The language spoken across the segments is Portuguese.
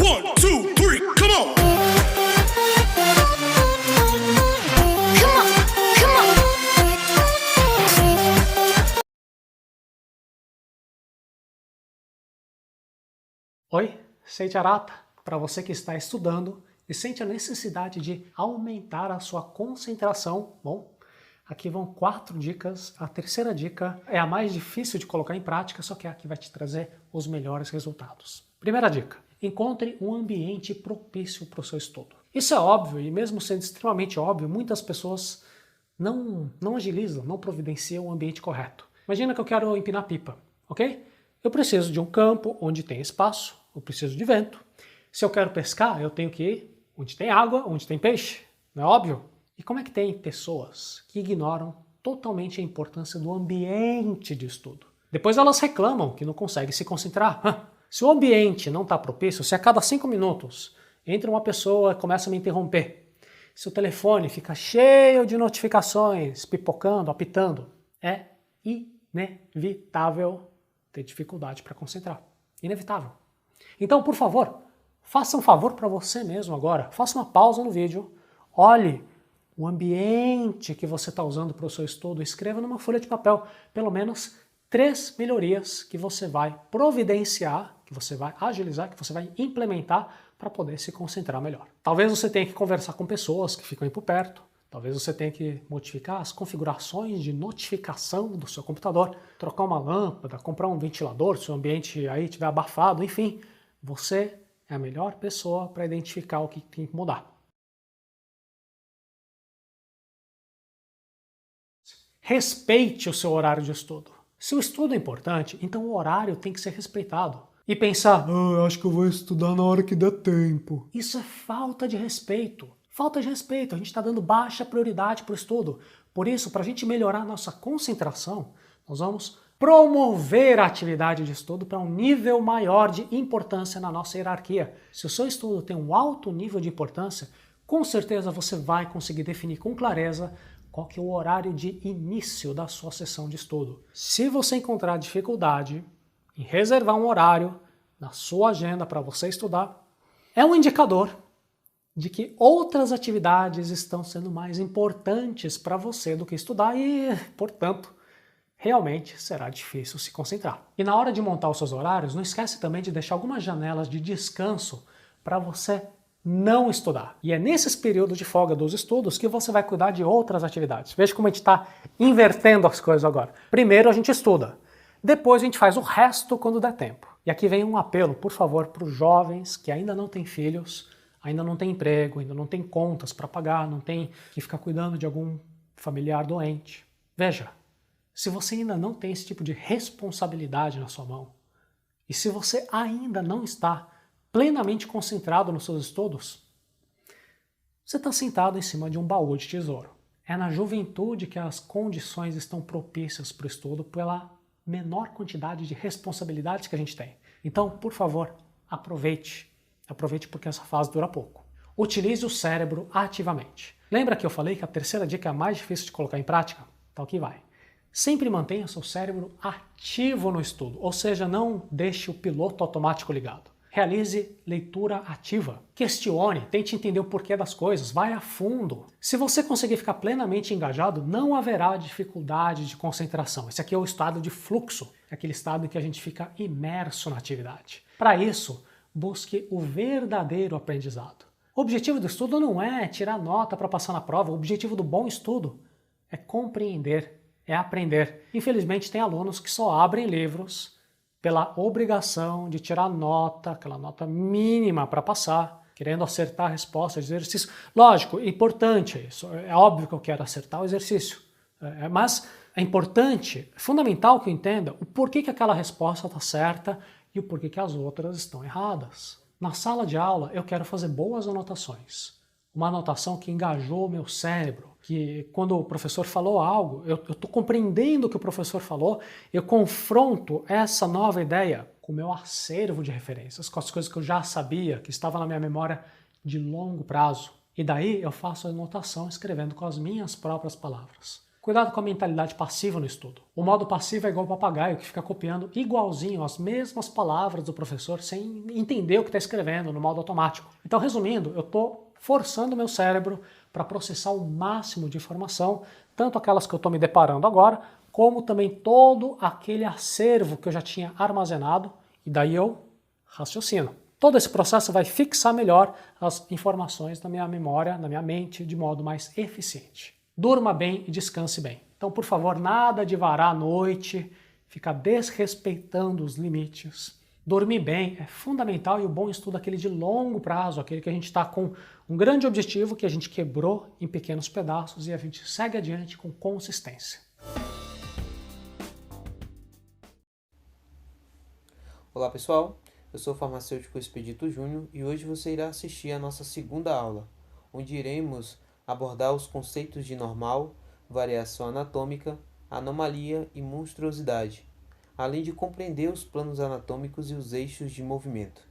One, two, three, come on! Oi, sente Arata, para você que está estudando e sente a necessidade de aumentar a sua concentração. Bom, aqui vão 4 dicas. A terceira dica é a mais difícil de colocar em prática, só que é a que vai te trazer os melhores resultados. Primeira dica: encontre um ambiente propício para o seu estudo. Isso é óbvio e mesmo sendo extremamente óbvio, muitas pessoas não agilizam, não providenciam o ambiente correto. Imagina que eu quero empinar pipa, ok? Eu preciso de um campo onde tem espaço, eu preciso de vento. Se eu quero pescar, eu tenho que ir onde tem água, onde tem peixe, não é óbvio? E como é que tem pessoas que ignoram totalmente a importância do ambiente de estudo? Depois elas reclamam que não conseguem se concentrar. Se o ambiente não está propício, se a cada 5 minutos entra uma pessoa e começa a me interromper, se o telefone fica cheio de notificações, pipocando, apitando, é inevitável ter dificuldade para concentrar. Inevitável. Então, por favor, faça um favor para você mesmo agora. Faça uma pausa no vídeo, olhe o ambiente que você está usando para o seu estudo, escreva numa folha de papel pelo menos 3 melhorias que você vai providenciar, que você vai agilizar, que você vai implementar para poder se concentrar melhor. Talvez você tenha que conversar com pessoas que ficam aí por perto, talvez você tenha que modificar as configurações de notificação do seu computador, trocar uma lâmpada, comprar um ventilador se o ambiente aí estiver abafado, enfim. Você é a melhor pessoa para identificar o que tem que mudar. Respeite o seu horário de estudo. Se o estudo é importante, então o horário tem que ser respeitado. E pensar, acho que eu vou estudar na hora que der tempo. Isso é falta de respeito. Falta de respeito, a gente está dando baixa prioridade para o estudo. Por isso, para a gente melhorar a nossa concentração, nós vamos promover a atividade de estudo para um nível maior de importância na nossa hierarquia. Se o seu estudo tem um alto nível de importância, com certeza você vai conseguir definir com clareza qual que é o horário de início da sua sessão de estudo. Se você encontrar dificuldade em reservar um horário na sua agenda para você estudar, é um indicador de que outras atividades estão sendo mais importantes para você do que estudar e, portanto, realmente será difícil se concentrar. E na hora de montar os seus horários, não esquece também de deixar algumas janelas de descanso para você não estudar. E é nesses períodos de folga dos estudos que você vai cuidar de outras atividades. Veja como a gente está invertendo as coisas agora. Primeiro a gente estuda, depois a gente faz o resto quando der tempo. E aqui vem um apelo, por favor, para os jovens que ainda não têm filhos, ainda não têm emprego, ainda não têm contas para pagar, não tem que ficar cuidando de algum familiar doente. Veja, se você ainda não tem esse tipo de responsabilidade na sua mão, e se você ainda não está plenamente concentrado nos seus estudos, você está sentado em cima de um baú de tesouro. É na juventude que as condições estão propícias para o estudo pela menor quantidade de responsabilidades que a gente tem. Então, por favor, aproveite. Aproveite porque essa fase dura pouco. Utilize o cérebro ativamente. Lembra que eu falei que a terceira dica é a mais difícil de colocar em prática? Então aqui vai. Sempre mantenha seu cérebro ativo no estudo, ou seja, não deixe o piloto automático ligado. Realize leitura ativa. Questione, tente entender o porquê das coisas, vai a fundo. Se você conseguir ficar plenamente engajado, não haverá dificuldade de concentração. Esse aqui é o estado de fluxo, é aquele estado em que a gente fica imerso na atividade. Para isso, busque o verdadeiro aprendizado. O objetivo do estudo não é tirar nota para passar na prova, o objetivo do bom estudo é compreender, é aprender. Infelizmente tem alunos que só abrem livros pela obrigação de tirar nota, aquela nota mínima para passar, querendo acertar a resposta de exercício. Lógico, é importante isso, é óbvio que eu quero acertar o exercício, mas é importante, é fundamental que eu entenda o porquê que aquela resposta está certa e o porquê que as outras estão erradas. Na sala de aula eu quero fazer boas anotações, uma anotação que engajou o meu cérebro, que quando o professor falou algo, eu estou compreendendo o que o professor falou, eu confronto essa nova ideia com o meu acervo de referências, com as coisas que eu já sabia, que estavam na minha memória de longo prazo. E daí eu faço a anotação escrevendo com as minhas próprias palavras. Cuidado com a mentalidade passiva no estudo. O modo passivo é igual o papagaio que fica copiando igualzinho as mesmas palavras do professor sem entender o que está escrevendo no modo automático. Então, resumindo, eu estou forçando o meu cérebro para processar o máximo de informação, tanto aquelas que eu estou me deparando agora, como também todo aquele acervo que eu já tinha armazenado, e daí eu raciocino. Todo esse processo vai fixar melhor as informações na minha memória, na minha mente, de modo mais eficiente. Durma bem e descanse bem. Então, por favor, nada de varar à noite, ficar desrespeitando os limites. Dormir bem é fundamental e o bom estudo é aquele de longo prazo, aquele que a gente está com um grande objetivo que a gente quebrou em pequenos pedaços e a gente segue adiante com consistência. Olá pessoal, eu sou o farmacêutico Expedito Júnior e hoje você irá assistir a nossa segunda aula, onde iremos abordar os conceitos de normal, variação anatômica, anomalia e monstruosidade, além de compreender os planos anatômicos e os eixos de movimento.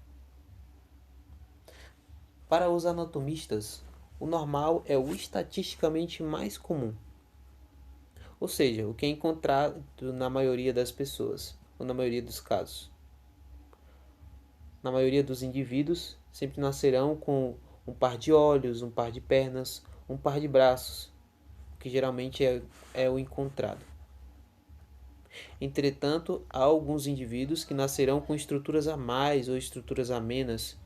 Para os anatomistas, o normal é o estatisticamente mais comum, ou seja, o que é encontrado na maioria das pessoas, ou na maioria dos casos. Na maioria dos indivíduos, sempre nascerão com um par de olhos, um par de pernas, um par de braços, que geralmente é o encontrado. Entretanto, há alguns indivíduos que nascerão com estruturas a mais ou estruturas a menos.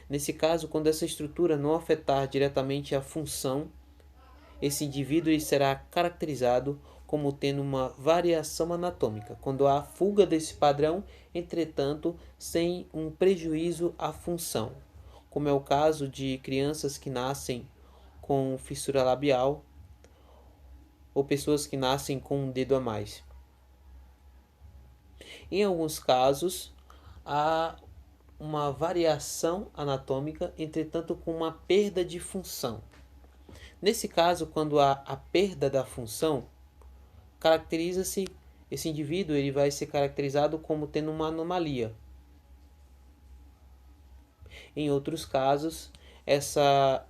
Nesse caso, quando essa estrutura não afetar diretamente a função, esse indivíduo será caracterizado como tendo uma variação anatômica, quando há fuga desse padrão, entretanto, sem um prejuízo à função, como é o caso de crianças que nascem com fissura labial ou pessoas que nascem com um dedo a mais. Em alguns casos, há uma variação anatômica, entretanto com uma perda de função. Nesse caso, quando há a perda da função, caracteriza-se, esse indivíduo ele vai ser caracterizado como tendo uma anomalia. Em outros casos,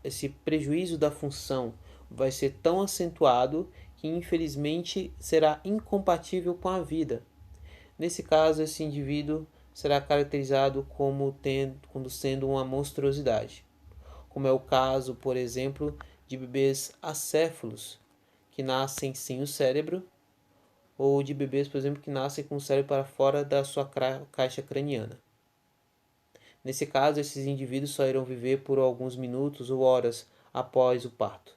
esse prejuízo da função vai ser tão acentuado que infelizmente será incompatível com a vida. Nesse caso, esse indivíduo será caracterizado como sendo uma monstruosidade, como é o caso, por exemplo, de bebês acéfalos, que nascem sem o cérebro, ou de bebês, por exemplo, que nascem com o cérebro para fora da sua caixa craniana. Nesse caso, esses indivíduos só irão viver por alguns minutos ou horas após o parto.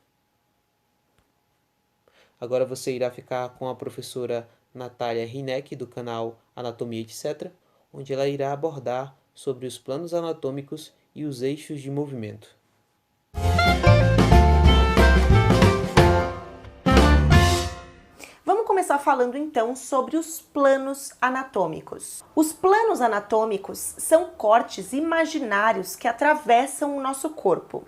Agora você irá ficar com a professora Natália Hineck, do canal Anatomia Etc., onde ela irá abordar sobre os planos anatômicos e os eixos de movimento. Vamos começar falando então sobre os planos anatômicos. Os planos anatômicos são cortes imaginários que atravessam o nosso corpo.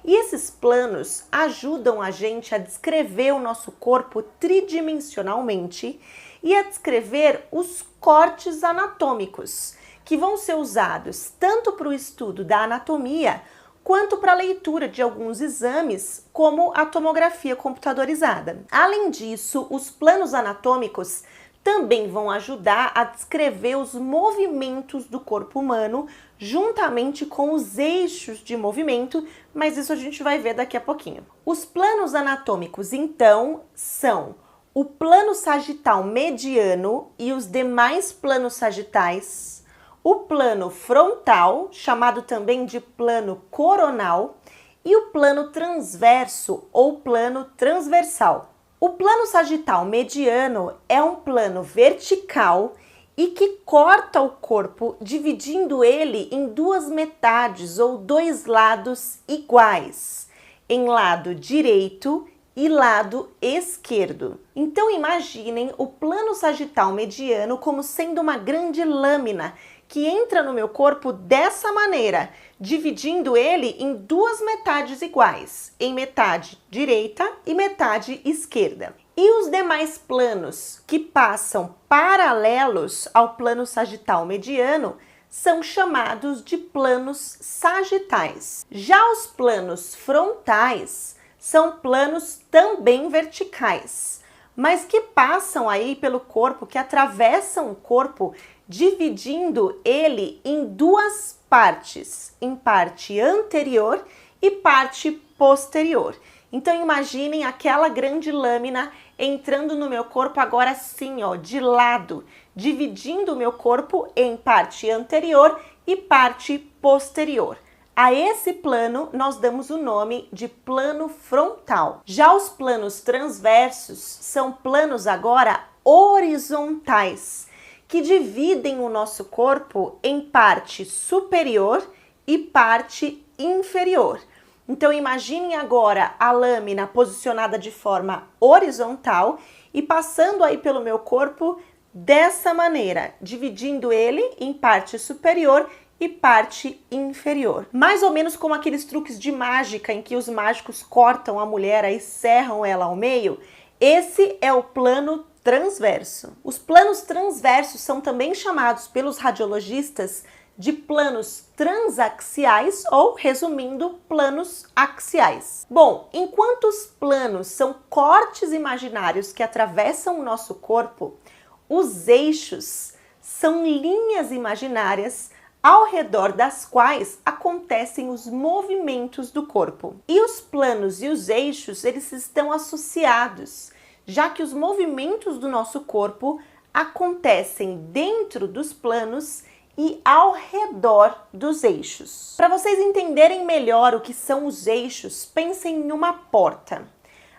E esses planos ajudam a gente a descrever o nosso corpo tridimensionalmente e a descrever os cortes anatômicos, que vão ser usados tanto para o estudo da anatomia quanto para a leitura de alguns exames, como a tomografia computadorizada. Além disso, os planos anatômicos também vão ajudar a descrever os movimentos do corpo humano, juntamente com os eixos de movimento, mas isso a gente vai ver daqui a pouquinho. Os planos anatômicos, então, são o plano sagital mediano e os demais planos sagitais, o plano frontal, chamado também de plano coronal, e o plano transverso ou plano transversal. O plano sagital mediano é um plano vertical e que corta o corpo, dividindo ele em duas metades ou dois lados iguais, em lado direito e lado esquerdo. Então imaginem o plano sagital mediano como sendo uma grande lâmina que entra no meu corpo dessa maneira, dividindo ele em duas metades iguais, em metade direita e metade esquerda. E os demais planos que passam paralelos ao plano sagital mediano são chamados de planos sagitais. Já os planos frontais são planos também verticais, mas que passam aí pelo corpo, que atravessam o corpo, dividindo ele em duas partes, em parte anterior e parte posterior. Então imaginem aquela grande lâmina entrando no meu corpo agora sim, ó, de lado, dividindo o meu corpo em parte anterior e parte posterior. A esse plano nós damos o nome de plano frontal. Já os planos transversos são planos agora horizontais, que dividem o nosso corpo em parte superior e parte inferior. Então imaginem agora a lâmina posicionada de forma horizontal e passando aí pelo meu corpo dessa maneira, dividindo ele em parte superior e parte inferior. Mais ou menos como aqueles truques de mágica em que os mágicos cortam a mulher e serram ela ao meio. Esse é o plano transverso. Os planos transversos são também chamados pelos radiologistas de planos transaxiais ou, resumindo, planos axiais. Bom, enquanto os planos são cortes imaginários que atravessam o nosso corpo, os eixos são linhas imaginárias ao redor das quais acontecem os movimentos do corpo. E os planos e os eixos, eles estão associados, já que os movimentos do nosso corpo acontecem dentro dos planos e ao redor dos eixos. Para vocês entenderem melhor o que são os eixos, pensem em uma porta.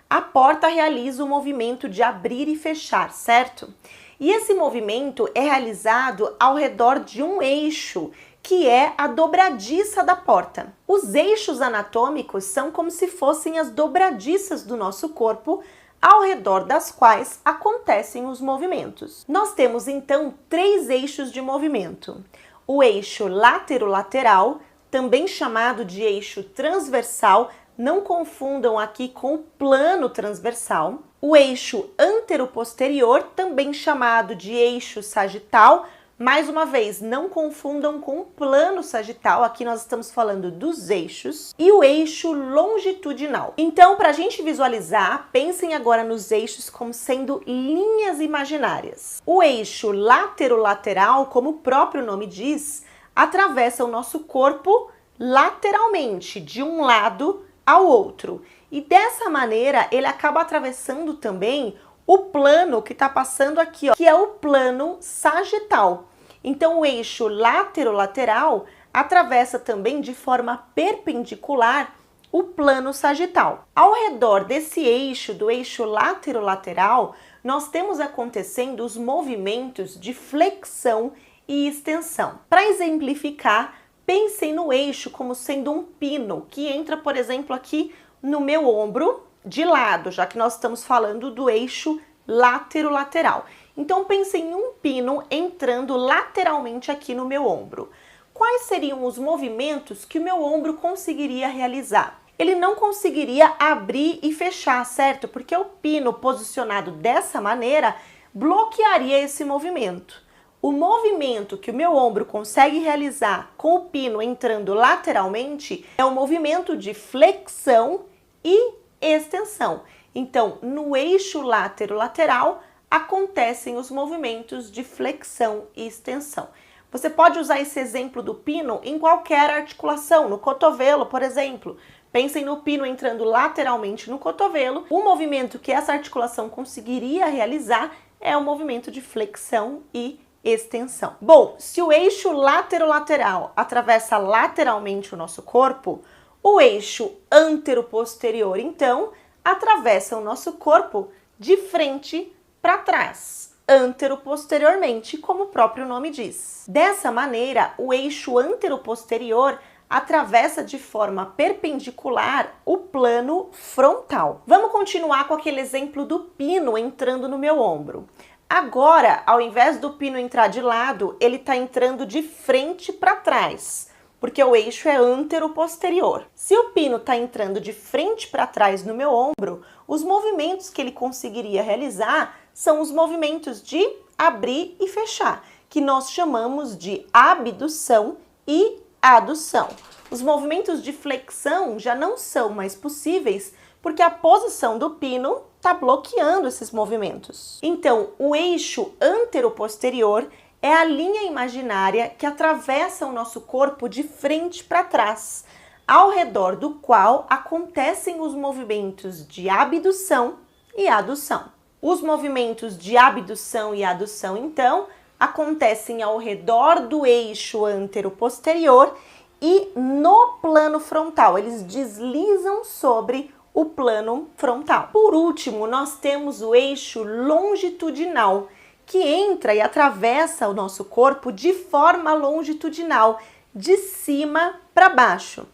A porta realiza o movimento de abrir e fechar, certo? E esse movimento é realizado ao redor de um eixo, que é a dobradiça da porta. Os eixos anatômicos são como se fossem as dobradiças do nosso corpo, ao redor das quais acontecem os movimentos. Nós temos então 3 eixos de movimento. O eixo laterolateral, também chamado de eixo transversal, não confundam aqui com o plano transversal. O eixo anteroposterior, também chamado de eixo sagital, mais uma vez, não confundam com o plano sagital, aqui nós estamos falando dos eixos, e o eixo longitudinal. Então, para a gente visualizar, pensem agora nos eixos como sendo linhas imaginárias. O eixo laterolateral, como o próprio nome diz, atravessa o nosso corpo lateralmente, de um lado ao outro. E dessa maneira, ele acaba atravessando também o plano que está passando aqui, ó, que é o plano sagital. Então, o eixo laterolateral atravessa também de forma perpendicular o plano sagital. Ao redor desse eixo, do eixo laterolateral, nós temos acontecendo os movimentos de flexão e extensão. Para exemplificar, pensem no eixo como sendo um pino que entra, por exemplo, aqui no meu ombro de lado, já que nós estamos falando do eixo laterolateral. Então pensem em um pino entrando lateralmente aqui no meu ombro. Quais seriam os movimentos que o meu ombro conseguiria realizar? Ele não conseguiria abrir e fechar, certo? Porque o pino posicionado dessa maneira bloquearia esse movimento. O movimento que o meu ombro consegue realizar com o pino entrando lateralmente é o movimento de flexão e extensão. Então, no eixo laterolateral acontecem os movimentos de flexão e extensão. Você pode usar esse exemplo do pino em qualquer articulação, no cotovelo, por exemplo. Pensem no pino entrando lateralmente no cotovelo. O movimento que essa articulação conseguiria realizar é o movimento de flexão e extensão. Bom, se o eixo laterolateral atravessa lateralmente o nosso corpo, o eixo anteroposterior, então, atravessa o nosso corpo de frente para trás, anteroposteriormente, como o próprio nome diz. Dessa maneira, o eixo anteroposterior atravessa de forma perpendicular o plano frontal. Vamos continuar com aquele exemplo do pino entrando no meu ombro. Agora, ao invés do pino entrar de lado, ele está entrando de frente para trás, porque o eixo é anteroposterior. Se o pino está entrando de frente para trás no meu ombro, os movimentos que ele conseguiria realizar são os movimentos de abrir e fechar, que nós chamamos de abdução e adução. Os movimentos de flexão já não são mais possíveis porque a posição do pino está bloqueando esses movimentos. Então, o eixo antero-posterior é a linha imaginária que atravessa o nosso corpo de frente para trás, ao redor do qual acontecem os movimentos de abdução e adução. Os movimentos de abdução e adução, então, acontecem ao redor do eixo antero-posterior e no plano frontal. Eles deslizam sobre o plano frontal. Por último, nós temos o eixo longitudinal, que entra e atravessa o nosso corpo de forma longitudinal, de cima para baixo.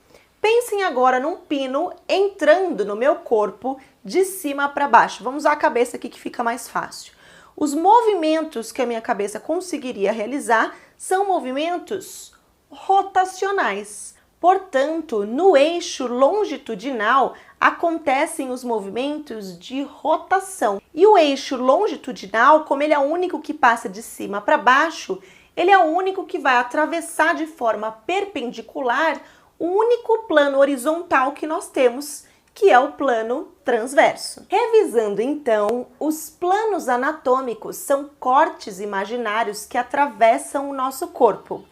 Pensem agora num pino entrando no meu corpo de cima para baixo. Vamos usar a cabeça aqui que fica mais fácil. Os movimentos que a minha cabeça conseguiria realizar são movimentos rotacionais. Portanto, no eixo longitudinal acontecem os movimentos de rotação. E o eixo longitudinal, como ele é o único que passa de cima para baixo, ele é o único que vai atravessar de forma perpendicular o único plano horizontal que nós temos, que é o plano transverso. Revisando então, os planos anatômicos são cortes imaginários que atravessam o nosso corpo,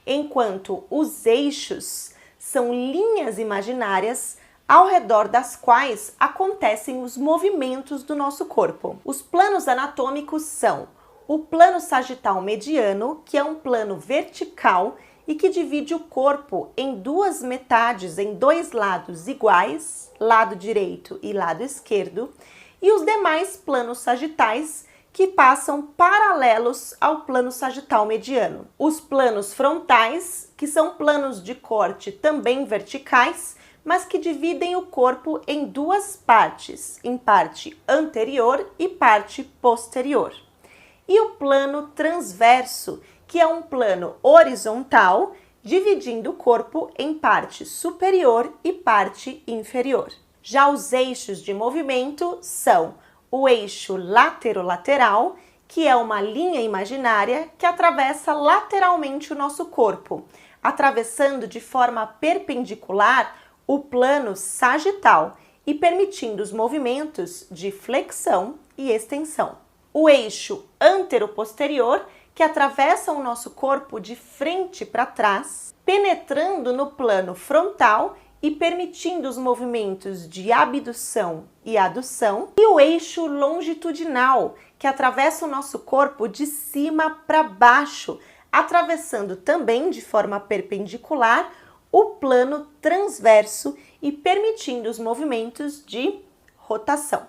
enquanto os eixos são linhas imaginárias ao redor das quais acontecem os movimentos do nosso corpo. Os planos anatômicos são o plano sagital mediano, que é um plano vertical e que divide o corpo em duas metades, em dois lados iguais, lado direito e lado esquerdo, e os demais planos sagitais que passam paralelos ao plano sagital mediano. Os planos frontais, que são planos de corte também verticais, mas que dividem o corpo em duas partes, em parte anterior e parte posterior. E o plano transverso, que é um plano horizontal, dividindo o corpo em parte superior e parte inferior. Já os eixos de movimento são o eixo laterolateral, que é uma linha imaginária que atravessa lateralmente o nosso corpo, atravessando de forma perpendicular o plano sagital e permitindo os movimentos de flexão e extensão. O eixo antero-posterior, que atravessa o nosso corpo de frente para trás, penetrando no plano frontal e permitindo os movimentos de abdução e adução, e o eixo longitudinal, que atravessa o nosso corpo de cima para baixo, atravessando também de forma perpendicular o plano transverso e permitindo os movimentos de rotação.